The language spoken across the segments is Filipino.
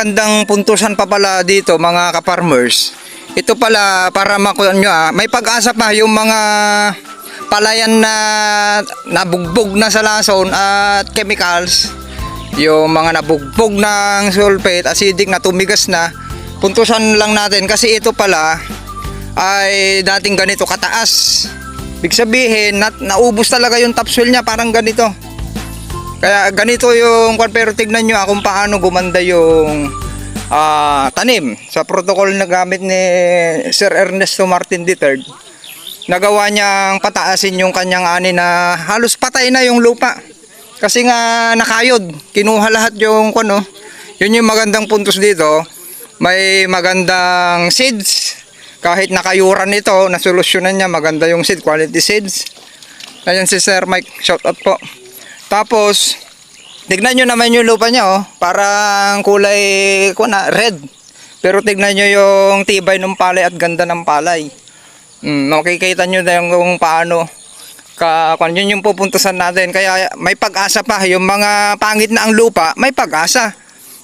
Magandang puntusan pa pala dito mga ka-farmers. Ito pala para makuha nyo may pag-asa pa yung mga palayan na nabugbog na sa lason at chemicals. Yung mga nabugbog ng sulfate, acidic na tumigas na. Puntusan lang natin kasi ito pala ay dating ganito kataas. Ibig sabihin naubos talaga yung topsoil niya, parang ganito. Kaya ganito yung pero tignan nyo kung paano gumanda yung tanim sa protocol na gamit ni Sir Ernesto Martin III. Nagawa niyang pataasin yung kanyang ani na halos patay na yung lupa kasi nga nakayod, kinuha lahat yung yun yung magandang puntos dito. May magandang seeds, kahit nakayuran ito, nasolusyonan niya, maganda yung seed, quality seeds. Ayan si Sir Mike, shout out po. Tapos, tignan nyo naman yung lupa niya, parang kulay red. Pero tignan nyo yung tibay ng palay at ganda ng palay. Makikita nyo na yung paano. Yun yung pupuntasan natin. Kaya may pag-asa pa. Yung mga pangit na ang lupa, may pag-asa.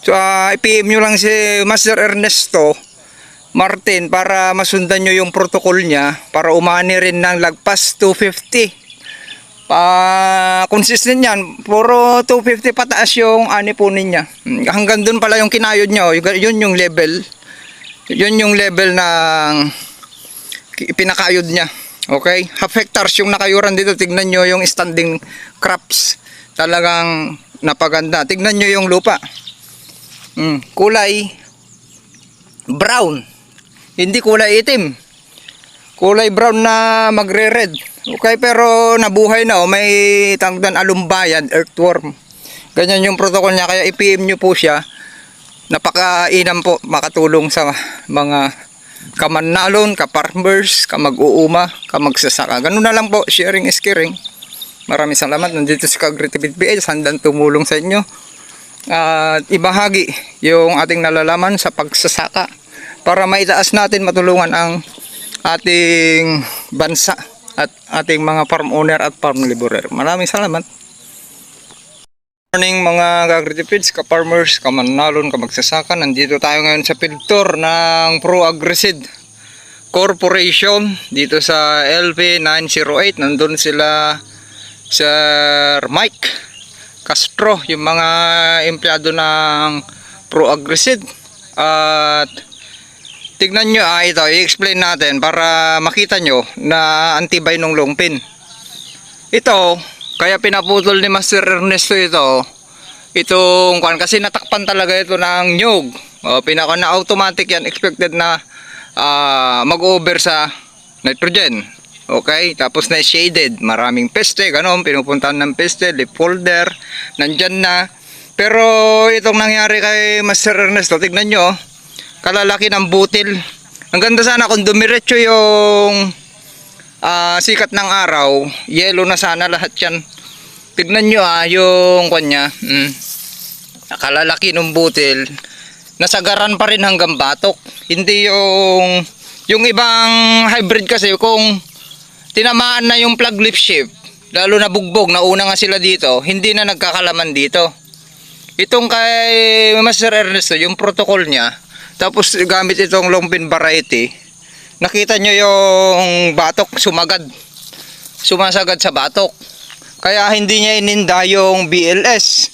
So, i-PM nyo lang si Master Ernesto Martin para masundan nyo yung protocol niya para umani rin ng lagpas 250. Consistent yan, puro 250 pataas yung anipunin niya. Hanggang dun pala yung kinayod niya, yun yung level. Yun yung level ng pinakayod niya. Okay? Half hectares yung nakayuran dito. Tignan nyo yung standing crops. Talagang napaganda. Tignan nyo yung lupa. Kulay brown. Hindi kulay itim. Kulay brown na magre-red. Okay, pero nabuhay na, may tangdan alumbayan, earthworm. Ganyan yung protocol niya, kaya i-PM nyo po siya. Napakainam po, makatulong sa mga kamanalon, ka-farmers, ka-mag-uuma, ka-magsasaka. Ganun na lang po, sharing is caring. Maraming salamat. Nandito si Kagritipid PH, handang tumulong sa inyo. At ibahagi yung ating nalalaman sa pagsasaka para maitaas natin, matulungan ang ating bansa at ating mga farm owner at farm laborer. Maraming salamat. Morning mga Kagritipids, ka-farmers, kamanalon, ka-magsasaka. Nandito tayo ngayon sa field tour ng Pro Agriseed Corporation dito sa LP 908. Nandun sila Sir Mike Castro, yung mga empleyado ng Pro Agriseed. At tignan nyo ito, i-explain natin para makita nyo na antibay ng longpin. Ito, kaya pinaputol ni Master Ernesto itong kasi natakpan talaga ito ng nyug. Pinaka na automatic yan, expected na mag-over sa nitrogen. Okay, tapos na shaded, maraming peste, ganon, pinupuntahan ng peste, leaf folder, nandyan na. Pero itong nangyari kay Master Ernesto, tignan nyo, kalalaki ng butil. Ang ganda sana kung dumiretso yung sikat ng araw, yellow na sana lahat yan. Tignan nyo yung kanya, kalalaki ng butil, nasagaran pa rin hanggang batok. Hindi yung ibang hybrid kasi, kung tinamaan na yung plug leaf shape, lalo na bugbog, nauna nga sila dito, hindi na nagkakalaman dito. Itong kay Master Ernesto, yung protocol niya, tapos gamit itong longpin variety, nakita nyo yung batok sumasagad sa batok. Kaya hindi niya ininda yung BLS.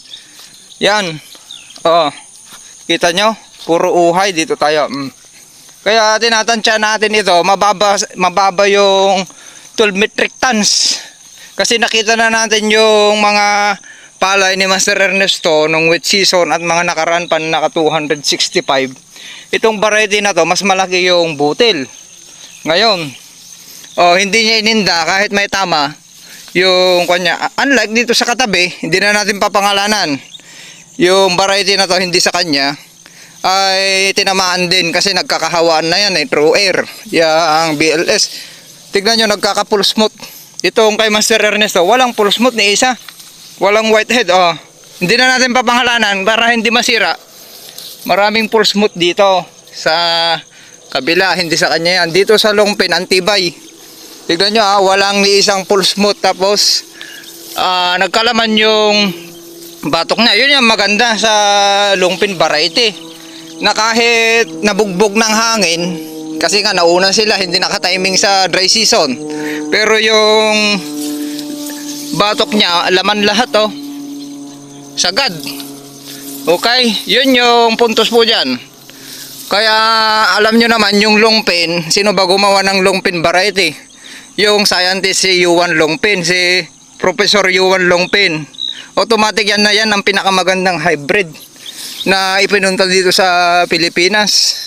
Yan. Kita nyo? Puro uhay dito tayo. Kaya tinatansya natin ito, mababa yung 12 metric tons. Kasi nakita na natin yung mga palay ni Master Ernesto nung wet season at mga nakaraan pa naka 265. Itong variety na to, mas malaki yung butil. Ngayon, hindi niya ininda kahit may tama yung kanya. Unlike dito sa katabi, hindi na natin papangalanan. Yung variety na to, hindi sa kanya, ay tinamaan din kasi nagkakahawaan na yan, true air. Yung BLS. Tignan nyo, nagkaka-full smooth. Itong kay Master Ernesto, walang full smooth ni isa. Walang whitehead. Hindi na natin papangalanan para hindi masira. Maraming full smooth dito sa kabila, hindi sa kanya yan. Dito sa longpin, antibay. Tignan nyo walang ni isang full smooth. Tapos nagkalaman yung batok niya. Yun yung maganda sa longpin variety. na kahit nabugbog ng hangin, kasi nga nauna sila, hindi nakatiming sa dry season. Pero yung batok niya, laman lahat oh. Sagad. Okay, yun yung puntos po dyan. Kaya alam nyo naman yung longpin, sino ba gumawa ng longpin variety? Yung scientist si Yuan Longpin, si Professor Yuan Longpin. Automatic yan na yan ang pinakamagandang hybrid na ipinunta dito sa Pilipinas.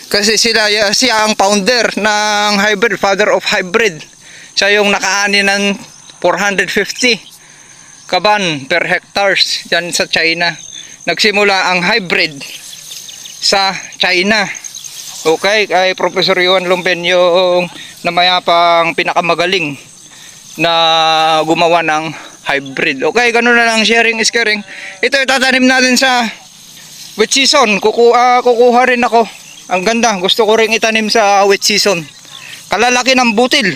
Kasi siya ang founder ng hybrid, father of hybrid. Siya yung nakaani ng 450 kaban per hectares dyan sa China. Nagsimula ang hybrid sa China. Okay, kay Professor Yuan Longpin yung namayapang pinakamagaling na gumawa ng hybrid. Okay, ganun na lang, sharing is caring. Ito itatanim natin sa wet season. Kukuha rin ako. Ang ganda, gusto ko rin itanim sa wet season. Kalalaki ng butil.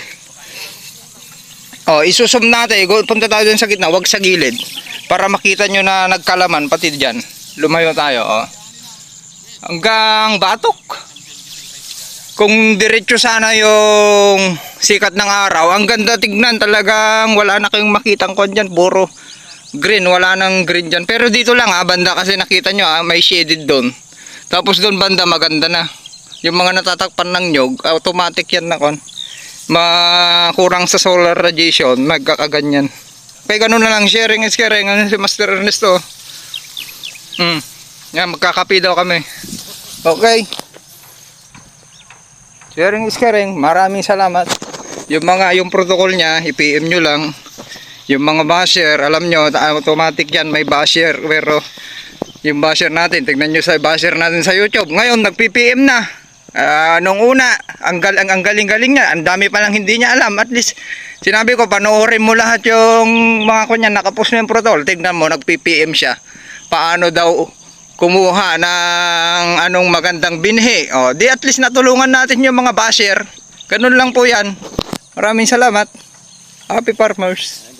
Oh, isusum natin. Punta tayo dun sa gitna, wag sa gilid. Para makita nyo na nagkalaman pati dyan. Lumayo tayo, oh. Hanggang batok. Kung diretso sana yung sikat ng araw, ang ganda tignan, talagang wala na kayong makitang kon dyan, puro green, wala nang green dyan. Pero dito lang banda kasi nakita nyo may shaded doon. Tapos doon banda maganda na. Yung mga natatakpan ng nyog, automatic yan na kon. Makurang sa solar radiation, magkakaganyan. Kaya ganun na lang, sharing is caring. Ano si Master Ernesto? Yan, magkakapi daw kami. Okay. Sharing is caring. Maraming salamat. Yung protocol niya, i-PM nyo lang. Yung mga basher, alam nyo, automatic yan, may basher. Pero yung basher natin, tignan nyo sa basher natin sa YouTube. Ngayon, nag-PPM na. Nung una, ang galing-galing niya. Ang dami pa lang hindi niya alam. At least, sinabi ko, panoorin mo lahat yung mga kunya, nakapost mo yung protocol. Tignan mo, nag-PPM siya. Paano daw kumuha ng anong magandang binhi. O, di at least natulungan natin yung mga basher. Ganun lang po yan. Maraming salamat. Happy farmers.